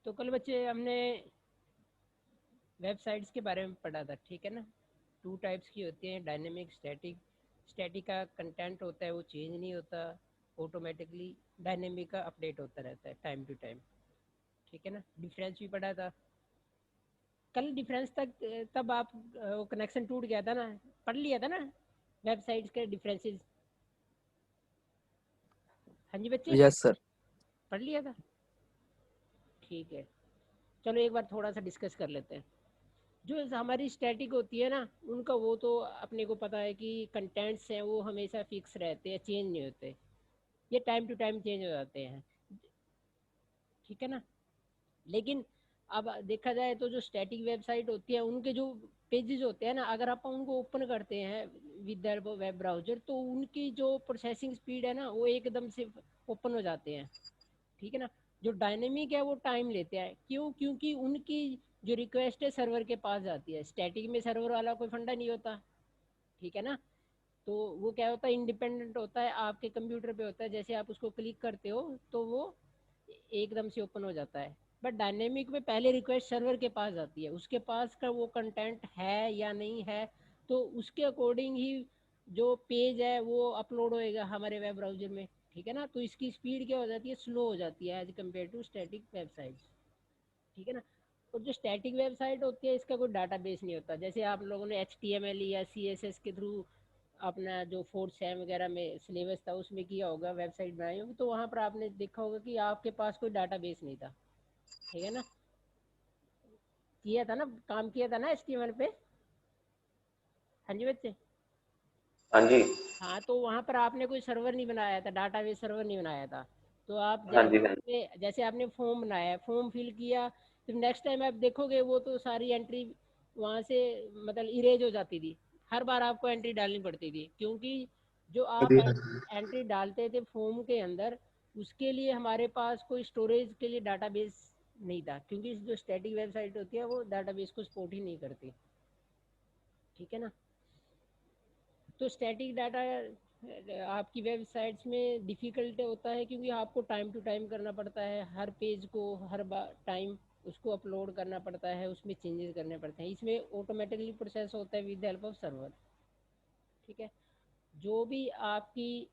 तो कल बच्चे हमने वेबसाइट्स के बारे में पढ़ा था, ठीक है ना। 2 टाइप्स की होती हैं, डायनेमिक, स्टैटिक। स्टैटिक का कंटेंट होता है वो चेंज नहीं होता ऑटोमेटिकली, डायनेमिक का अपडेट होता रहता है टाइम टू टाइम, ठीक है ना। डिफरेंस भी पढ़ा था कल। डिफरेंस तक तब आप वो कनेक्शन टूट गया था ना, पढ़ लिया था ना वेबसाइट्स के डिफरेंसेस। हाँ जी बच्चे, यस सर। पढ़ लिया था, ठीक है। चलो एक बार थोड़ा सा डिस्कस कर लेते हैं। जो हमारी स्टैटिक होती है ना, उनका वो तो अपने को पता है कि कंटेंट्स हैं वो हमेशा फिक्स रहते हैं, चेंज नहीं होते। ये टाइम टू टाइम चेंज हो जाते हैं, ठीक है ना। लेकिन अब देखा जाए तो जो स्टैटिक वेबसाइट होती है उनके जो पेजेस होते हैं ना, अगर आप उनको ओपन करते हैं विद वेब ब्राउजर तो उनकी जो प्रोसेसिंग स्पीड है ना वो एकदम से ओपन हो जाते हैं, ठीक है ना। जो डायनेमिक है वो टाइम लेते हैं, क्यों? क्योंकि उनकी जो रिक्वेस्ट है सर्वर के पास जाती है। स्टैटिक में सर्वर वाला कोई फंडा नहीं होता, ठीक है ना। तो वो क्या होता है, इंडिपेंडेंट होता है, आपके कंप्यूटर पे होता है, जैसे आप उसको क्लिक करते हो तो वो एकदम से ओपन हो जाता है। बट डायनेमिक में पहले रिक्वेस्ट सर्वर के पास जाती है, उसके पास का वो कंटेंट है या नहीं है, तो उसके अकॉर्डिंग ही जो पेज है वो अपलोड होएगा हमारे वेब ब्राउजर में, ठीक है ना। तो इसकी स्पीड क्या हो जाती है, स्लो हो जाती है as compare to static websites, ठीक है ना। और जो स्टैटिक वेबसाइट होती है इसका कोई डाटाबेस नहीं होता। जैसे आप लोगों ने HTML या CSS के थ्रू अपना जो फोर्थ सेम वगैरह में सिलेबस था उसमें किया होगा, वेबसाइट बनाई होगी, तो वहाँ पर आपने देखा होगा कि आपके पास कोई डाटाबेस नहीं था, ठीक है ना। किया था ना, काम किया था ना HTML पे। हाँ जी बच्चे। हाँ जी। हाँ, तो वहाँ पर आपने कोई सर्वर नहीं बनाया था, डाटाबेस सर्वर नहीं बनाया था। तो आप हाँ जैसे जी। हाँ जी। जैसे आपने फॉर्म बनाया, फॉर्म फिल किया, फिर नेक्स्ट टाइम आप देखोगे वो तो सारी एंट्री वहाँ से मतलब इरेज हो जाती थी। हर बार आपको एंट्री डालनी पड़ती थी, क्योंकि जो हाँ आप जी, हाँ जी। एंट्री डालते थे फॉर्म के अंदर, उसके लिए हमारे पास कोई स्टोरेज के लिए डाटाबेस नहीं था, क्योंकि जो स्टैटिक वेबसाइट होती है वो डाटाबेस को सपोर्ट ही नहीं करती, ठीक है ना। तो स्टैटिक डाटा आपकी वेबसाइट्स में डिफ़िकल्ट होता है, क्योंकि आपको टाइम टू टाइम करना पड़ता है, हर पेज को हर बार टाइम उसको अपलोड करना पड़ता है, उसमें चेंजेस करने पड़ते हैं। इसमें ऑटोमेटिकली प्रोसेस होता है with the help of server, ठीक है। जो भी आपकी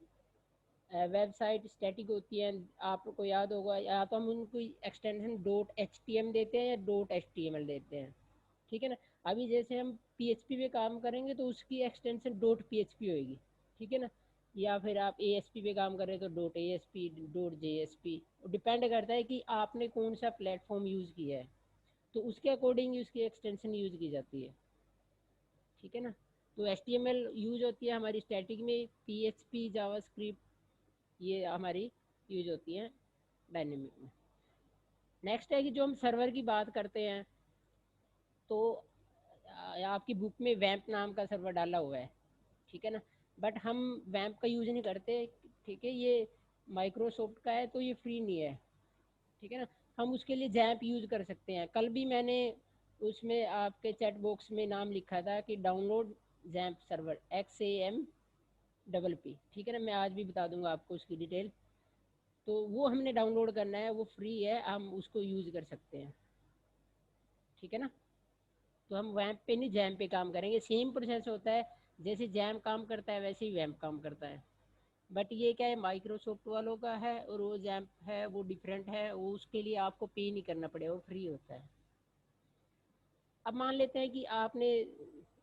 वेबसाइट स्टैटिक होती है, आपको याद होगा, या तो हम उनको एक्सटेंशन .htm देते हैं या .html देते हैं, ठीक है ना। अभी जैसे हम PHP पे काम करेंगे तो उसकी एक्सटेंशन .php होगी, ठीक है ना। या फिर आप ASP पे काम कर रहे हैं तो .asp .jsp, डिपेंड करता है कि आपने कौन सा प्लेटफॉर्म यूज़ किया है, तो उसके अकॉर्डिंग उसकी एक्सटेंशन यूज़ की जाती है, ठीक है ना। तो HTML यूज होती है हमारी स्टैटिक में, PHP जावास्क्रिप्ट ये हमारी यूज होती हैं डायनेमिक में। नेक्स्ट है कि जो हम सर्वर की बात करते हैं, तो आपकी बुक में वैम्प नाम का सर्वर डाला हुआ है, ठीक है ना। बट हम वैम्प का यूज़ नहीं करते, ठीक है। ये माइक्रोसॉफ्ट का है तो ये फ्री नहीं है, ठीक है ना। हम उसके लिए जैम्प यूज़ कर सकते हैं। कल भी मैंने उसमें आपके चैट बॉक्स में नाम लिखा था कि डाउनलोड जैम्प सर्वर XAMPP, ठीक है ना। मैं आज भी बता दूंगा आपको उसकी डिटेल। तो वो हमने डाउनलोड करना है, वो फ्री है, हम उसको यूज़ कर सकते हैं, ठीक है ना। तो हम वैम्प पे नहीं जैम पे काम करेंगे। सेम प्रोसेस होता है, जैसे जैम काम करता है वैसे ही वैम्प काम करता है। बट ये क्या है, माइक्रोसॉफ्ट वालों का है, और वो जैम्प है वो डिफरेंट है, वो उसके लिए आपको पे नहीं करना पड़ेगा, वो फ्री होता है। अब मान लेते हैं कि आपने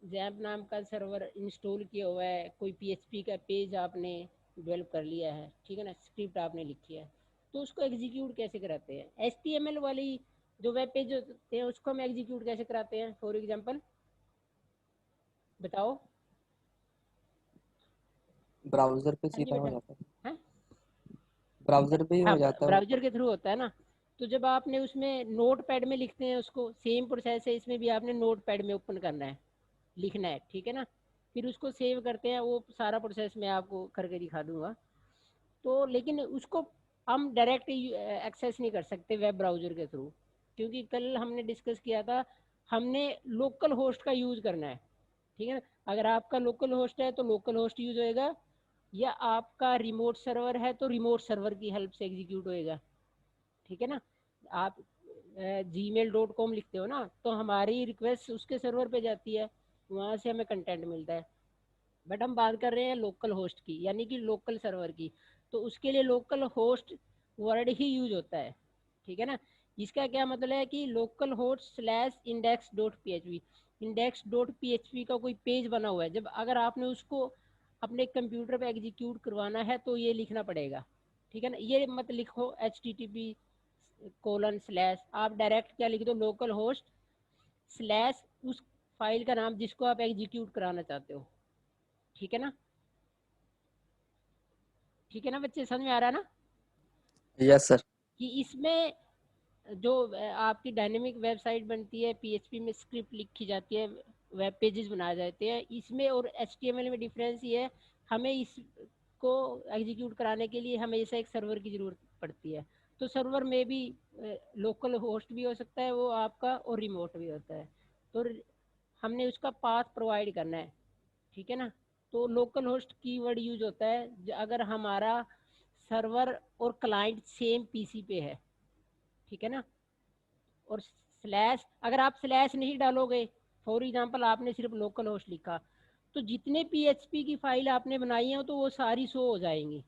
जैम्प नाम का सर्वर इंस्टॉल किया हुआ है, कोई PHP का पेज आपने डेवलप कर लिया है, ठीक है ना, स्क्रिप्ट आपने लिखी है, तो उसको एग्जीक्यूट कैसे कराते हैं? HTML वाली जो वेब पेज होते हैं उसको हम एग्जीक्यूट कैसे कराते हैं? फॉर एग्जांपल बताओ। ब्राउजर पे हाँ जी सीधा हो बेटा। जाता है। हाँ, ब्राउजर पे ही हाँ हो जाता है ब्राउजर वो। के थ्रू होता है ना। तो जब आपने उसमें नोट पैड में लिखते हैं उसको, सेम प्रोसेस है, इसमें भी आपने नोट पैड में ओपन करना है, लिखना है, ठीक है ना। फिर उसको सेव करते हैं, वो सारा प्रोसेस मैं आपको करके दिखा दूंगा। तो लेकिन उसको हम डायरेक्ट एक्सेस नहीं कर सकते वेब ब्राउज़र के थ्रू, क्योंकि कल हमने डिस्कस किया था, हमने लोकल होस्ट का यूज़ करना है, ठीक है ना। अगर आपका लोकल होस्ट है तो लोकल होस्ट यूज़ होएगा, या आपका रिमोट सर्वर है तो रिमोट सर्वर की हेल्प से एग्जीक्यूट होएगा, ठीक है ना। आप gmail.com लिखते हो ना, तो हमारी रिक्वेस्ट उसके सर्वर पे जाती है, वहाँ से हमें कंटेंट मिलता है। बट हम बात कर रहे हैं लोकल होस्ट की, यानी कि लोकल सर्वर की, तो उसके लिए लोकल होस्ट वर्ड ही यूज होता है, ठीक है ना। इसका क्या मतलब है कि local host slash index dot P H P, index dot P H P का कोई पेज बना हुआ है, जब अगर आपने उसको अपने कंप्यूटर पे एग्जीक्यूट करवाना है तो ये लिखना पड़ेगा, ठीक है ना। ये मत लिखो H T T P colon slash, आप डायरेक्ट क्या लिख दो, लोकल होस्ट स्लैश उस फाइल का नाम जिसको आप एग्जीक्यूट कराना चाहते हो, ठीक है ना। ठीक है ना बच्चे, समझ में आ रहा है ना यस सर। कि इसमें जो आपकी डायनेमिक वेबसाइट बनती है, पीएचपी में स्क्रिप्ट लिखी जाती है, वेब पेजेस बनाए जाते हैं, इसमें और एचटीएमएल में डिफरेंस ये है, हमें इसको एग्जीक्यूट कराने के लिए हमेशा एक सर्वर की ज़रूरत पड़ती है। तो सर्वर में भी लोकल होस्ट भी हो सकता है वो आपका, और रिमोट भी होता है, तो हमने उसका पाथ प्रोवाइड करना है, ठीक है ना। तो लोकल होस्ट कीवर्ड यूज होता है अगर हमारा सर्वर और क्लाइंट सेम पीसी पे है, ठीक है ना। और स्लैश, अगर आप स्लैश नहीं डालोगे, फॉर एग्जांपल आपने सिर्फ लोकल होस्ट लिखा, तो जितने पीएचपी की फाइल आपने बनाई है तो वो सारी शो हो जाएंगी,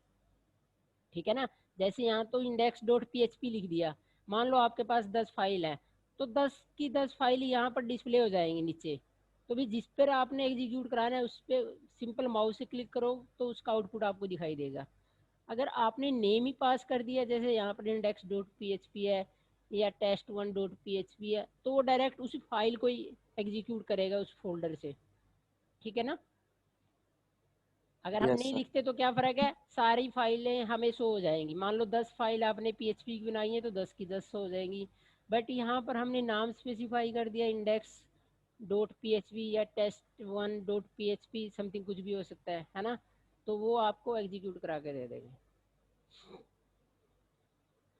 ठीक है ना। जैसे यहाँ तो इंडेक्स डॉट पी लिख दिया, मान लो आपके पास 10 फाइल है, तो 10 की 10 फाइल यहाँ पर डिस्प्ले हो जाएंगी नीचे। तो भी जिस पर आपने एग्जीक्यूट कराना है उस पर सिंपल माउस से क्लिक करो तो उसका आउटपुट आपको दिखाई देगा। अगर आपने नेम ही पास कर दिया, जैसे यहाँ पर इंडेक्स डॉट पी है या टेस्ट वन डॉट पी है, तो वो डायरेक्ट उसी फाइल को ही एग्जीक्यूट करेगा उस फोल्डर से, ठीक है ना। अगर हम यस नहीं सर। लिखते तो क्या फ़र्क है, सारी फाइलें हमें शो हो जाएंगी। मान लो 10 फाइल आपने पीएचपी की बनाई है तो 10 की 10 शो हो जाएंगी। बट यहाँ पर हमने नाम स्पेसिफाई कर दिया इंडेक्स डॉट पी या test one dot P something, कुछ भी हो सकता है ना। तो वो आपको एग्जीक्यूट करा के दे देंगे।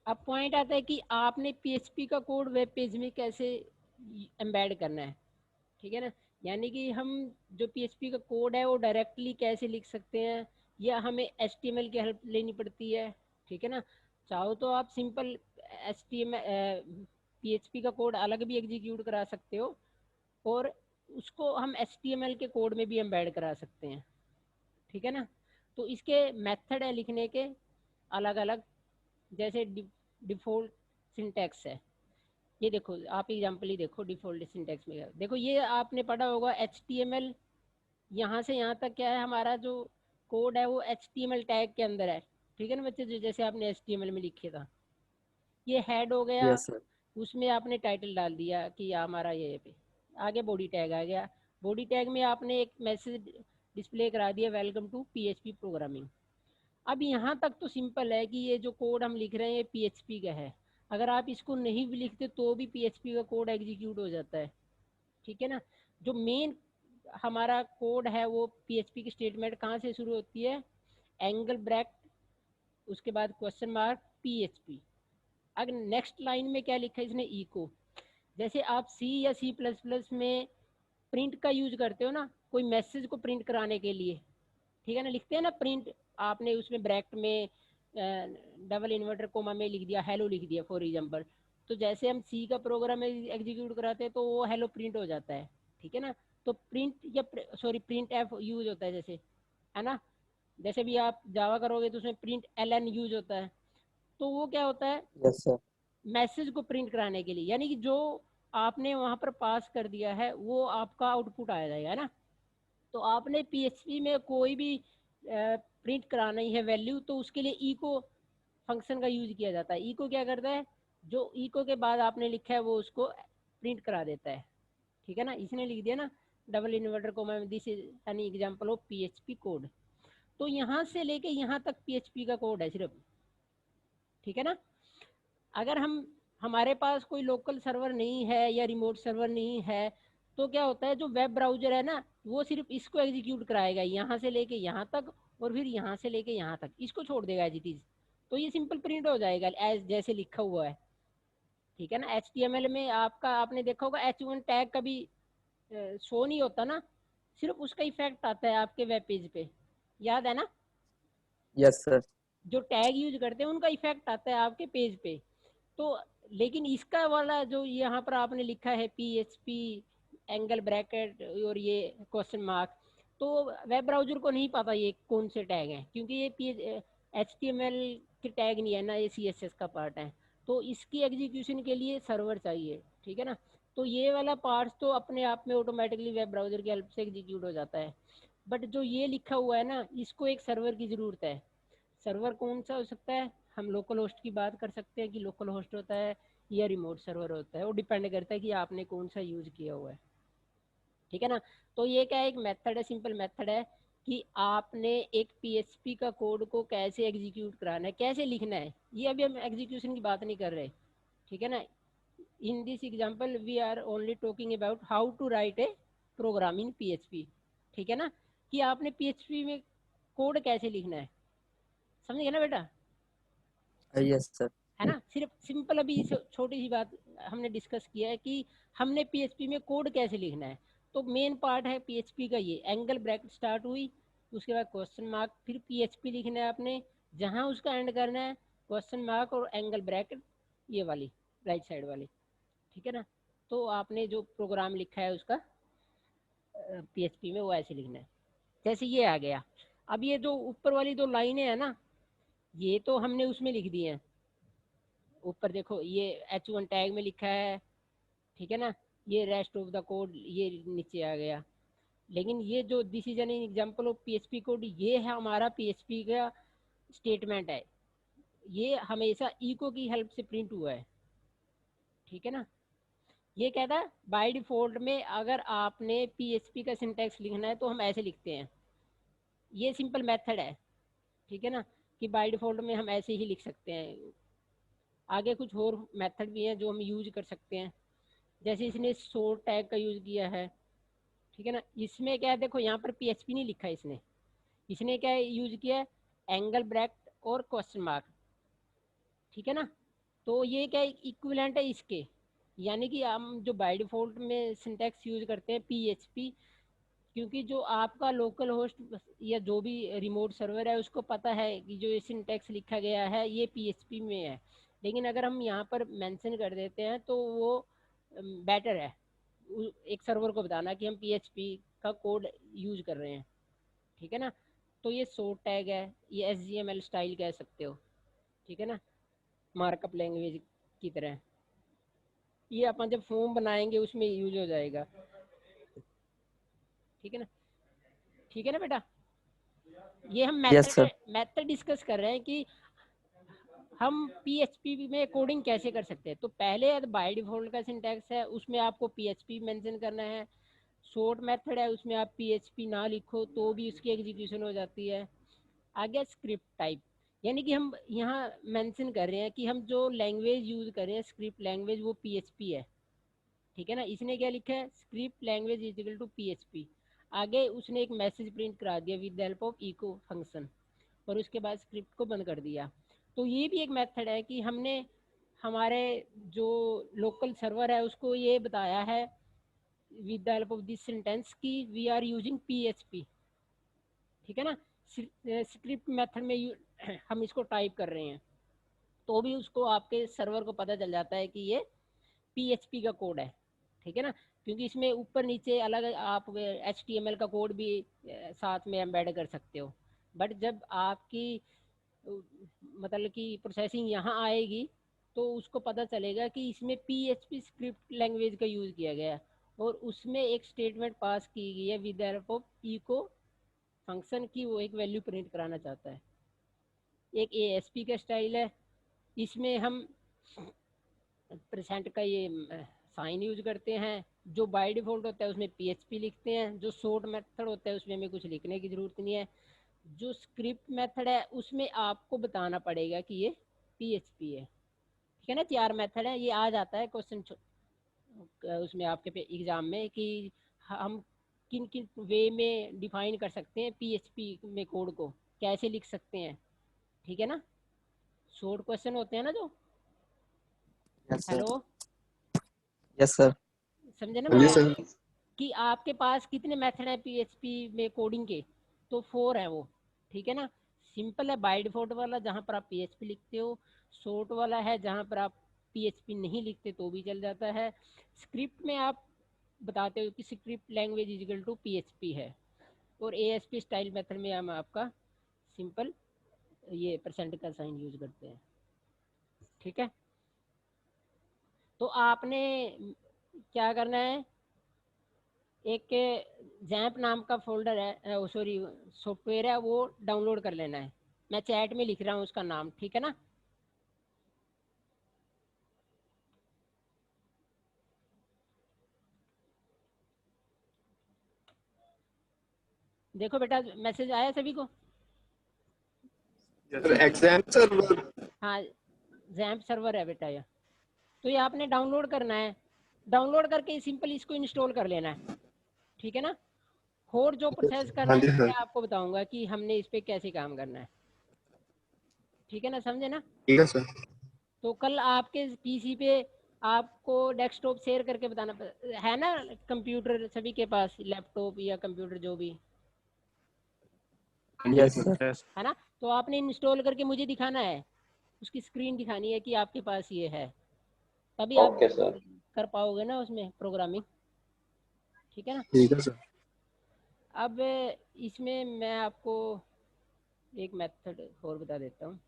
अब पॉइंट आता है कि आपने पीएचपी का कोड वेब पेज में कैसे एम्बेड करना है, ठीक है ना। यानी कि हम जो पीएचपी का कोड है वो डायरेक्टली कैसे लिख सकते हैं, या हमें एचटीएमएल की हेल्प लेनी पड़ती है, ठीक है ना। चाहो तो आप सिंपल एचटीएमएल पीएचपी का कोड अलग भी एग्जीक्यूट करा सकते हो, और उसको हम एचटीएमएल के कोड में भी एम्बेड करा सकते हैं, ठीक है ना। तो इसके मेथड है लिखने के अलग अलग, जैसे डिफ़ॉल्ट सिंटैक्स है। ये देखो आप एग्जांपल ही देखो, डिफ़ॉल्ट सिंटैक्स में देखो, ये आपने पढ़ा होगा एचटीएमएल, यहाँ से यहाँ तक क्या है, हमारा जो कोड है वो एचटीएमएल टैग के अंदर है, ठीक है ना बच्चे, जैसे आपने एचटीएमएल में लिखे था, ये हेड हो गया, यस सर। उसमें आपने टाइटल डाल दिया कि हमारा ये पे, आगे बॉडी टैग आ गया, बॉडी टैग में आपने एक मैसेज डिस्प्ले करा दिया, वेलकम टू पीएचपी प्रोग्रामिंग। अब यहाँ तक तो सिंपल है कि ये जो कोड हम लिख रहे हैं ये पीएचपी का है, अगर आप इसको नहीं भी लिखते तो भी पीएचपी का कोड एग्जीक्यूट हो जाता है, ठीक है ना। जो मेन हमारा कोड है वो पीएचपी की स्टेटमेंट कहाँ से शुरू होती है, एंगल ब्रैकेट, उसके बाद क्वेश्चन मार्क पीएचपी। अगर नेक्स्ट लाइन में क्या लिखा है इसने, इको, जैसे आप सी या सी प्लस प्लस में प्रिंट का यूज करते हो ना, कोई मैसेज को प्रिंट कराने के लिए, ठीक है ना, लिखते हैं ना प्रिंट, आपने उसमें ब्रैकेट में डबल इन्वर्टर कोमा में लिख दिया हेलो, लिख दिया फॉर एग्जांपल, तो जैसे हम सी का प्रोग्राम एग्जीक्यूट कराते हैं तो वो हेलो प्रिंट हो जाता है, ठीक है ना। तो प्रिंट या सॉरी प्रिंट एफ यूज होता है जैसे, है ना। जैसे भी आप जावा करोगे तो उसमें प्रिंट एल एन यूज होता है, तो वो क्या होता है, यस सर। मैसेज को प्रिंट कराने के लिए, यानी कि जो आपने वहाँ पर पास कर दिया है वो आपका आउटपुट आ जाएगा, है ना। तो आपने पीएचपी में कोई भी प्रिंट कराना ही है वैल्यू, तो उसके लिए इको फंक्शन का यूज किया जाता है। इको क्या करता है, जो इको के बाद आपने लिखा है वो उसको प्रिंट करा देता है, ठीक है ना। इसने लिख दिया ना डबल इन्वर्टर को, मैं this is an example of PHP code, तो यहाँ से लेके यहाँ तक पीएचपी का कोड है सिर्फ, ठीक है ना। अगर हम हमारे पास कोई लोकल सर्वर नहीं है या रिमोट सर्वर नहीं है, तो क्या होता है, जो वेब ब्राउजर है ना वो सिर्फ इसको एग्जीक्यूट कराएगा यहाँ से लेके यहाँ तक, और फिर यहाँ से लेके यहाँ तक इसको छोड़ देगा एज इट इज, तो ये सिंपल प्रिंट हो जाएगा एज जैसे लिखा हुआ है, ठीक है ना। एचटीएमएल में आपका आपने देखा होगा H1 टैग कभी शो नहीं होता ना, सिर्फ उसका इफेक्ट आता है आपके वेब पेज पे, याद है ना। Yes sir. जो टैग यूज करते हैं उनका इफेक्ट आता है आपके पेज पे, तो लेकिन इसका वाला जो यहाँ पर आपने लिखा है PHP एंगल ब्रैकेट और ये क्वेश्चन मार्क, तो वेब ब्राउजर को नहीं पता ये कौन से टैग हैं, क्योंकि ये HTML के टैग नहीं है ना, ये CSS का पार्ट है। तो इसकी एग्जीक्यूशन के लिए सर्वर चाहिए, ठीक है ना। तो ये वाला पार्ट तो अपने आप में ऑटोमेटिकली वेब ब्राउजर की हेल्प से एग्जीक्यूट हो जाता है, बट जो ये लिखा हुआ है ना, इसको एक सर्वर की ज़रूरत है। सर्वर कौन सा हो सकता है, हम लोकल होस्ट की बात कर सकते हैं कि लोकल होस्ट होता है या रिमोट सर्वर होता है, वो डिपेंड करता है कि आपने कौन सा यूज़ किया हुआ है, ठीक है ना। तो ये क्या है, एक मेथड है, सिंपल मेथड है कि आपने एक PHP का कोड को कैसे एग्जीक्यूट कराना है, कैसे लिखना है। ये अभी हम एग्जीक्यूशन की बात नहीं कर रहे, ठीक है ना। In this example we are only talking about how to write a program in PHP, ठीक है ना, कि आपने PHP में कोड कैसे लिखना है, समझ गए ना बेटा। Yes, sir. है ना, सिर्फ सिंपल अभी छोटी सी बात हमने डिस्कस किया है कि हमने PHP में कोड कैसे लिखना है। तो मेन पार्ट है PHP का ये एंगल ब्रैकेट स्टार्ट हुई, उसके बाद क्वेश्चन मार्क, फिर PHP लिखना है आपने, जहाँ उसका एंड करना है क्वेश्चन मार्क और एंगल ब्रैकेट, ये वाली राइट साइड वाली, ठीक है ना। तो आपने जो प्रोग्राम लिखा है उसका PHP में वो ऐसे लिखना है, जैसे ये आ गया। अब ये जो ऊपर वाली दो लाइनें हैं ना, ये तो हमने उसमें लिख दी हैं। ऊपर देखो ये H1 टैग में लिखा है, ठीक है ना, ये रेस्ट ऑफ द कोड ये नीचे आ गया। लेकिन ये जो this is an example of PHP code, ये है हमारा PHP का स्टेटमेंट है, ये हमेशा इको की हेल्प से प्रिंट हुआ है, ठीक है ना। ये कहता है बाय डिफॉल्ट में अगर आपने PHP का सिंटैक्स लिखना है तो हम ऐसे लिखते हैं, ये सिंपल मेथड है, ठीक है ना, कि बाय डिफॉल्ट में हम ऐसे ही लिख सकते हैं। आगे कुछ और मेथड भी हैं जो हम यूज कर सकते हैं, जैसे इसने सोर्ट टैग का यूज किया है, ठीक है ना। इसमें क्या है, देखो यहाँ पर PHP नहीं लिखा है इसने, इसने क्या यूज किया है, एंगल ब्रैकेट और क्वेश्चन मार्क, ठीक है ना। तो ये क्या इक्विवेलेंट है इसके, यानी कि हम जो बाय डिफॉल्ट में सिंटैक्स यूज करते हैं PHP, क्योंकि जो आपका लोकल होस्ट या जो भी रिमोट सर्वर है उसको पता है कि जो ये सिंटैक्स लिखा गया है ये PHP में है, लेकिन अगर हम यहाँ पर मेंशन कर देते हैं तो वो बेटर है एक सर्वर को बताना कि हम PHP का कोड यूज कर रहे हैं, ठीक है ना। तो ये सोर्ट टैग है, ये HTML स्टाइल कह सकते हो, ठीक है ना, मार्कअप लैंग्वेज की तरह। ये अपन जब फॉर्म बनाएंगे उसमें यूज हो जाएगा, ठीक है ना, ठीक है ना बेटा। ये हम Yes, method sir. Method discuss कर रहे हैं कि हम PHP में कोडिंग कैसे कर सकते हैं। तो पहले बाय डिफॉल्ट का सिंटैक्स है उसमें आपको PHP मेंशन करना है, शॉर्ट मेथड है उसमें आप PHP ना लिखो तो भी उसकी एग्जीक्यूशन हो जाती है। आगे स्क्रिप्ट टाइप, यानी कि हम यहाँ मेंशन कर रहे हैं कि हम जो लैंग्वेज यूज कर रहे हैं स्क्रिप्ट लैंग्वेज वो PHP है, ठीक है ना। इसने क्या लिखा है, script language is equal to PHP। आगे उसने एक मैसेज प्रिंट करा दिया with the help of echo function, और उसके बाद स्क्रिप्ट को बंद कर दिया। तो ये भी एक मेथड है कि हमने हमारे जो लोकल सर्वर है उसको ये बताया है with the help of this sentence कि वी आर यूजिंग PHP, ठीक है ना। स्क्रिप्ट मेथड में हम इसको टाइप कर रहे हैं तो भी उसको आपके सर्वर को पता चल जाता है कि ये PHP का कोड है, ठीक है ना, क्योंकि इसमें ऊपर नीचे अलग आप HTML का कोड भी साथ में एम्बेड कर सकते हो। बट जब आपकी मतलब कि प्रोसेसिंग यहाँ आएगी तो उसको पता चलेगा कि इसमें PHP स्क्रिप्ट लैंग्वेज का यूज़ किया गया है, और उसमें एक स्टेटमेंट पास की गई है with the help of echo function की, वो एक वैल्यू प्रिंट कराना चाहता है। एक ASP का स्टाइल है, इसमें हम परसेंट का ये साइन यूज करते हैं। जो बाय डिफॉल्ट होता है उसमें PHP लिखते हैं, जो शॉर्ट मेथड होता है उसमें हमें कुछ लिखने की ज़रूरत नहीं है। जो स्क्रिप्ट मेथड है उसमें आपको बताना पड़ेगा कि ये PHP है, ठीक है ना। 4 मेथड है, ये आ जाता है क्वेश्चन उसमें आपके पे एग्जाम में कि हम किन किन वे में डिफाइन कर सकते हैं PHP में कोड को कैसे लिख सकते हैं, ठीक है ना। शॉर्ट क्वेश्चन होते हैं ना जो, Yes, sir. Hello, Yes, sir. समझे ना जी मेरी बात, सर। कि आपके पास कितने मेथड है PHP में कोडिंग के, तो 4 है वो, ठीक है ना। सिंपल है बाय डिफॉल्ट वाला जहाँ पर आप PHP लिखते हो, शॉर्ट वाला है जहाँ पर आप PHP नहीं लिखते तो भी चल जाता है। स्क्रिप्ट में आप बताते हो कि script language is equal to PHP है, और ASP स्टाइल मेथड में हम आपका सिंपल ये % का साइन यूज करते हैं। ठीक है, तो आपने क्या करना है, एक जैम्प नाम का फोल्डर है, सॉरी सॉफ्टवेयर है, वो डाउनलोड कर लेना है। मैं चैट में लिख रहा हूँ उसका नाम, ठीक है ना। देखो बेटा मैसेज आया सभी को। एग्जाम सर्वर, हाँ जैम्प सर्वर है बेटा ये, तो ये आपने डाउनलोड करना है। डाउनलोड करके सिंपल इसको इंस्टॉल कर लेना है, ठीक है ना। और जो प्रोसेस करना हाँ है जी सर, मैं आपको बताऊंगा कि हमने इस पे कैसे काम करना है, ठीक है ना, समझे ना। ठीक है सर। तो कल आपके PC पे आपको डेस्कटॉप शेयर करके बताना है ना, कंप्यूटर सभी के पास, लैपटॉप या कंप्यूटर जो भी यस सर। है ना, तो आपने इंस्टॉल करके मुझे दिखाना है, उसकी स्क्रीन दिखानी है कि आपके पास ये है, तभी आप ओके सर। कर पाओगे ना उसमें प्रोग्रामिंग, ठीक है ना। ठीक है सर। अब इसमें मैं आपको एक मेथड और बता देता हूँ।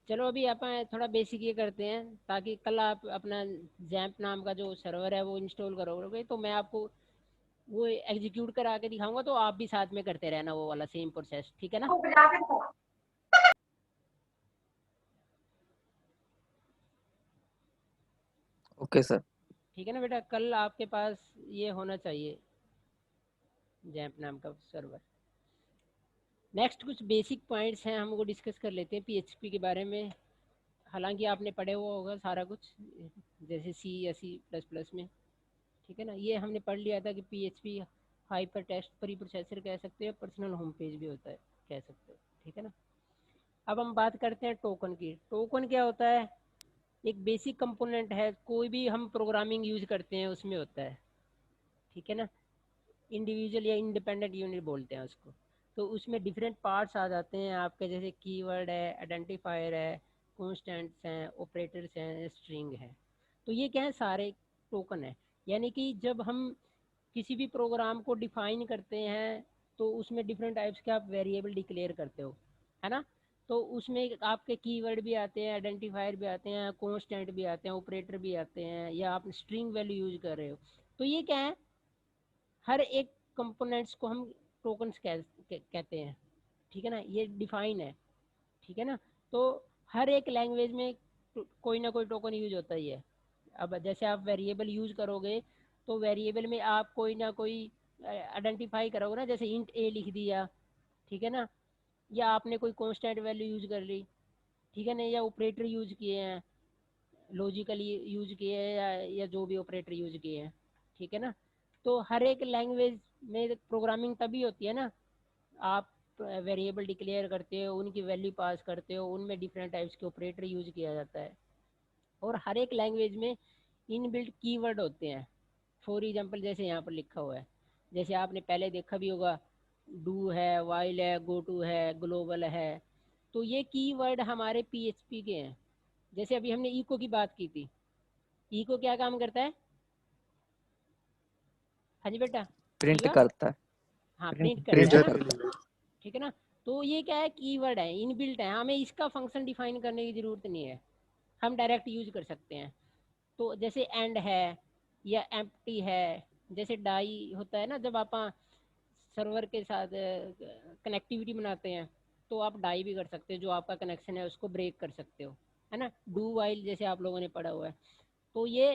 चलो अभी अपन थोड़ा बेसिक ये करते हैं, ताकि कल आप अपना जैम्प नाम का जो सर्वर है वो इंस्टॉल करोगे, तो मैं आपको वो एग्जीक्यूट करा के दिखाऊंगा, तो आप भी साथ में करते रहना वो वाला सेम प्रोसेस, ठीक है ना। Okay sir. ठीक है ना बेटा, कल आपके पास ये होना चाहिए जैम्प नाम का सर्वर। नेक्स्ट कुछ बेसिक पॉइंट्स हैं, हम वो डिस्कस कर लेते हैं PHP के बारे में। हालांकि आपने पढ़े हुआ होगा सारा कुछ, जैसे C या C++ में, ठीक है ना। ये हमने पढ़ लिया था कि PHP hyper text pre processor कह सकते हैं, पर्सनल होम पेज भी होता है कह सकते हैं, ठीक है ना। अब हम बात करते हैं टोकन की। टोकन क्या होता है, एक बेसिक कंपोनेंट है, कोई भी हम प्रोग्रामिंग यूज करते हैं उसमें होता है, ठीक है ना। इंडिविजुअल या इंडिपेंडेंट यूनिट बोलते हैं उसको। तो उसमें डिफरेंट पार्ट्स आ जाते हैं आपके, जैसे कीवर्ड है, आइडेंटिफायर है, कॉन्स्टेंट्स हैं, ऑपरेटर्स हैं, स्ट्रिंग है। तो ये क्या है, सारे टोकन है। यानी कि जब हम किसी भी प्रोग्राम को डिफाइन करते हैं तो उसमें डिफरेंट टाइप्स के आप वेरिएबल डिक्लेयर करते हो, है ना। तो उसमें आपके कीवर्ड भी आते हैं, आइडेंटिफायर भी आते हैं, कॉन्स्टेंट भी आते हैं, ऑपरेटर भी आते हैं, या आप स्ट्रिंग वैल्यू यूज कर रहे हो। तो ये क्या है, हर एक कंपोनेंट्स को हम टोकन्स कहते हैं, ठीक है ना, ये डिफाइन है, ठीक है ना। तो हर एक लैंग्वेज में कोई ना कोई टोकन यूज होता ही है। अब जैसे आप वेरिएबल यूज करोगे, तो वेरिएबल में आप कोई ना कोई आइडेंटिफाई करोगे ना, जैसे इंट a लिख दिया, ठीक है ना, या आपने कोई कांस्टेंट वैल्यू यूज कर ली, ठीक है ना, या ऑपरेटर यूज किए हैं, लॉजिकली यूज किए हैं, या जो भी ऑपरेटर यूज किए हैं, ठीक है ना। तो हर एक लैंग्वेज में प्रोग्रामिंग तभी होती है ना, आप वेरिएबल डिक्लेयर करते हो, उनकी वैल्यू पास करते हो, उनमें डिफरेंट टाइप्स के ऑपरेटर यूज किया जाता है। और हर एक लैंग्वेज में इनबिल्ट कीवर्ड होते हैं। फॉर एग्जांपल जैसे यहाँ पर लिखा हुआ है, जैसे आपने पहले देखा भी होगा, डू है, वाइल है, गो टू है, ग्लोबल है। तो ये कीवर्ड हमारे PHP के हैं। जैसे अभी हमने इको की बात की थी, इको क्या काम करता है, हाँ जी बेटा, प्रिंट ईगा, करता है। हाँ प्रिंट करता है प्रिंट ना, करता है। ठीक है ना। तो ये क्या है, कीवर्ड है, इनबिल्ट है, हमें इसका फंक्शन डिफाइन करने की जरूरत नहीं है, हम डायरेक्ट यूज कर सकते हैं। तो जैसे एंड है या एम्प्टी है, जैसे डाई होता है ना, जब आप सर्वर के साथ कनेक्टिविटी बनाते हैं तो आप डाई भी कर सकते हो, जो आपका कनेक्शन है उसको ब्रेक कर सकते हो, है ना। डू वाइल जैसे आप लोगों ने पढ़ा हुआ है। तो ये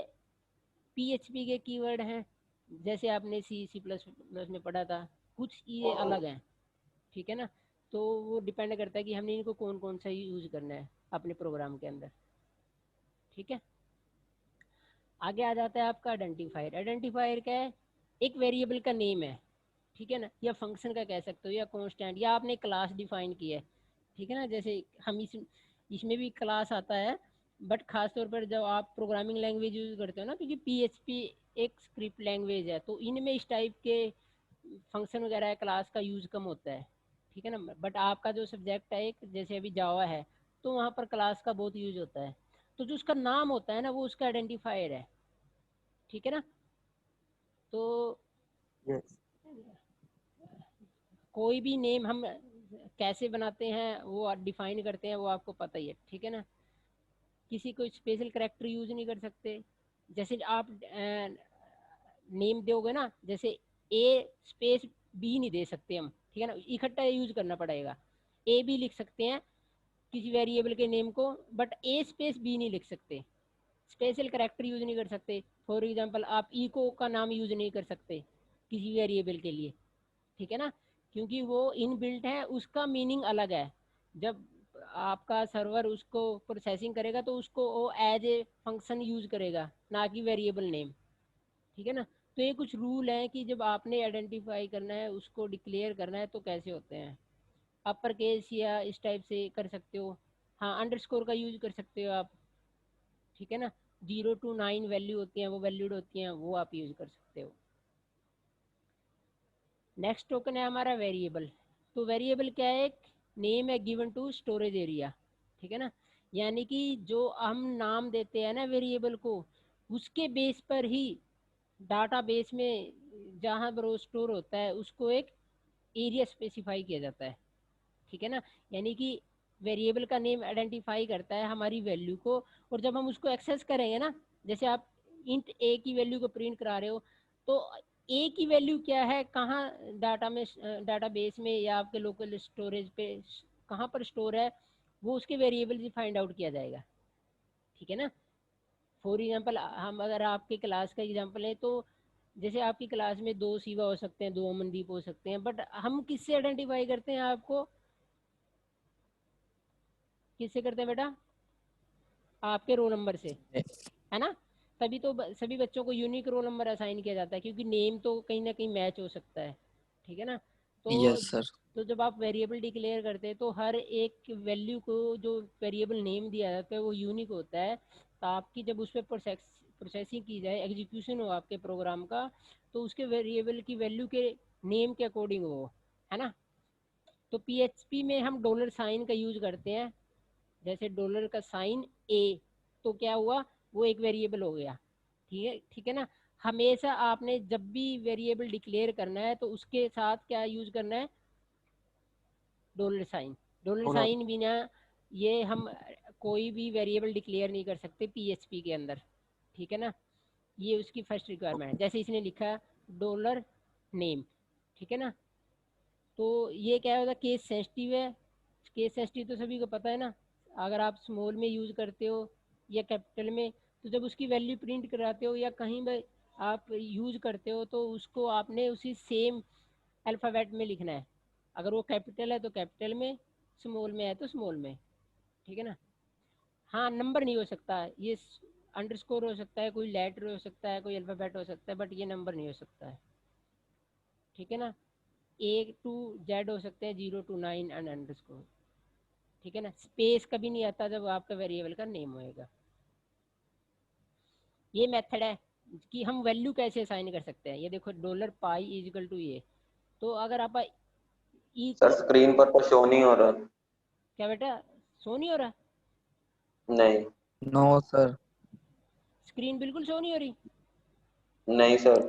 पीएचपी के कीवर्ड हैं, जैसे आपने सी सी प्लस प्लस में पढ़ा था, कुछ ये अलग हैं, ठीक है ना। तो वो डिपेंड करता है कि हमने इनको कौन कौन सा यूज करना है अपने प्रोग्राम के अंदर, ठीक है। आगे आ जाता है आपका आइडेंटिफायर। आइडेंटिफायर क्या है? एक वेरिएबल का नेम है, ठीक है ना, या फंक्शन का कह सकते हो, या कांस्टेंट, या आपने क्लास डिफाइन किया है, ठीक है ना। जैसे हम इसमें भी क्लास आता है, बट खास तौर पर जब आप प्रोग्रामिंग लैंग्वेज यूज करते हो ना, क्योंकि पीएचपी एक स्क्रिप्ट लैंग्वेज है, तो इनमें इस टाइप के फंक्शन वगैरह क्लास का यूज कम होता है, ठीक है ना। बट आपका जो सब्जेक्ट है, एक जैसे अभी जावा है, तो वहाँ पर क्लास का बहुत यूज होता है। तो जो उसका नाम होता है ना, वो उसका आइडेंटिफायर है, ठीक है ना। तो Yes. कोई भी नेम हम कैसे बनाते हैं, वो डिफाइन करते हैं, वो आपको पता ही है, ठीक है ना। किसी को स्पेशल करेक्टर यूज नहीं कर सकते। जैसे आप नेम दोगे ना, जैसे ए स्पेस बी नहीं दे सकते हम, ठीक है ना, इकट्ठा यूज करना पड़ेगा। ए बी लिख सकते हैं किसी वेरिएबल के नेम को, बट ए स्पेस बी नहीं लिख सकते। स्पेशल करेक्टर यूज नहीं कर सकते। फॉर एग्जांपल आप इको का नाम यूज नहीं कर सकते किसी वेरिएबल के लिए, ठीक है ना, क्योंकि वो इन बिल्ट है, उसका मीनिंग अलग है। जब आपका सर्वर उसको प्रोसेसिंग करेगा तो उसको वो एज ए फंक्शन यूज करेगा, ना कि वेरिएबल नेम, ठीक है ना। तो ये कुछ रूल हैं कि जब आपने आइडेंटिफाई करना है, उसको डिक्लेयर करना है, तो कैसे होते हैं। अपर केस या इस टाइप से कर सकते हो। हाँ, अंडरस्कोर का यूज कर सकते हो आप, ठीक है ना। 0 to 9 वैल्यू होती हैं, वो वैल्यूड होती हैं, वो आप यूज कर सकते हो। नेक्स्ट टोकन है हमारा वेरिएबल। तो वेरिएबल क्या है? एक नेम है गिवन टू स्टोरेज एरिया, ठीक है ना। यानी कि जो हम नाम देते हैं ना वेरिएबल को, उसके बेस पर ही डाटा बेस में जहाँ पर वो स्टोर होता है, उसको एक एरिया स्पेसिफाई किया जाता है, ठीक है ना। यानी कि वेरिएबल का नेम आइडेंटिफाई करता है हमारी वैल्यू को, और जब हम उसको एक्सेस करेंगे ना, जैसे आप इंट ए की वैल्यू को प्रिंट करा रहे हो, तो ए की वैल्यू क्या है, कहाँ डाटा में, डाटा बेस में या आपके लोकल स्टोरेज पे कहाँ पर स्टोर है, वो उसके वेरिएबल से फाइंड आउट किया जाएगा, ठीक है ना। फॉर एग्जाम्पल, हम अगर आपके क्लास का एग्जाम्पल है, तो जैसे आपकी क्लास में 2 शिवा हो सकते हैं, 2 अमनदीप हो सकते हैं, बट हम किससे आइडेंटिफाई करते हैं आपको? किससे करते हैं बेटा? आपके रोल नंबर से, है ना। तभी तो सभी बच्चों को यूनिक रोल नंबर असाइन किया जाता है, क्योंकि नेम तो कहीं ना कहीं मैच हो सकता है, ठीक है ना। तो Yes, sir. तो जब आप वेरिएबल डिक्लेयर करते हैं, तो हर एक वैल्यू को जो वेरिएबल नेम दिया जाता है वो यूनिक होता है। तो आपकी जब उस पर प्रोसेसिंग की जाए, एग्जीक्यूशन हो आपके प्रोग्राम का, तो उसके वेरिएबल की वैल्यू के नेम के अकॉर्डिंग हो, है ना। तो पीएचपी में हम डॉलर साइन का यूज करते हैं। जैसे डॉलर का साइन ए, तो क्या हुआ, वो एक वेरिएबल हो गया, ठीक है ना। हमेशा आपने जब भी वेरिएबल डिक्लेयर करना है, तो उसके साथ क्या यूज करना है? Dollar sign. Dollar Dollar. Sign बिना ये हम कोई भी वेरिएबल डिक्लेयर नहीं कर सकते पीएचपी के अंदर, ठीक है ना। ये उसकी फर्स्ट रिक्वायरमेंट है। जैसे इसने लिखा डॉलर नेम, ठीक है ना। तो ये क्या होगा, केस सेंसिटिव है। केस सेंसिटिव तो सभी को पता है ना। अगर आप स्मॉल में यूज़ करते हो या कैपिटल में, तो जब उसकी वैल्यू प्रिंट कराते हो या कहीं भी आप यूज़ करते हो, तो उसको आपने उसी सेम अल्फ़ाबेट में लिखना है। अगर वो कैपिटल है तो कैपिटल में, स्मॉल में है तो स्मॉल में, ठीक है ना। हाँ, नंबर नहीं हो सकता ये, अंडरस्कोर हो सकता है, कोई लेटर हो सकता है, कोई अल्फ़ाबेट हो सकता है, बट ये नंबर नहीं हो सकता है, ठीक है ना। A to Z हो सकते हैं, 0 to 9 एंड अंडरस्कोर, ठीक है ना। स्पेस कभी नहीं आता जब आपका वेरिएबल का नेम होएगा। ये मेथड है कि हम वैल्यू कैसे असाइन कर सकते हैं। ये देखो, डॉलर पाई इजिकल टू ये, तो अगर आप ई सर को, स्क्रीन पर तो शो नहीं हो रहा। क्या बेटा, शो नहीं हो रहा? नहीं। No, sir. स्क्रीन बिल्कुल शो नहीं हो रही? नहीं सर,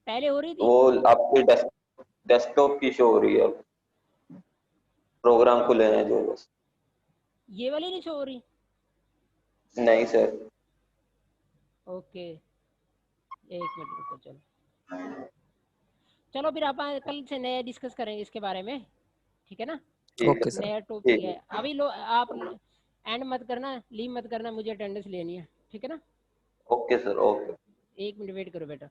पहले हो रही थी। वो आपके डेस्कटॉप की शो हो रही है। प्रोग्राम खुले हैं जो, बस ये वाली नहीं शो हो रही? नहीं सर। ओके, एक मिनट रुको, चलो चलो फिर आप कल से नया डिस्कस करेंगे इसके बारे में, ठीक है ना? ठीक है ओके सर। सर। नया टॉपिक ठीक है है। अभी। लो आप एंड मत करना, लीव मत करना, मुझे अटेंडेंस लेनी है, ठीक है ना? Okay sir, okay. एक मिनट वेट करो बेटा।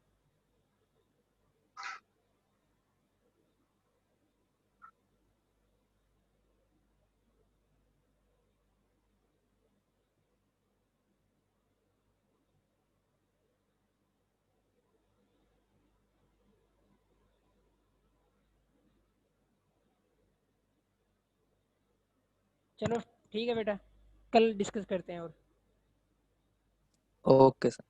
चलो ठीक है बेटा, कल डिस्कस करते हैं और ओके सर।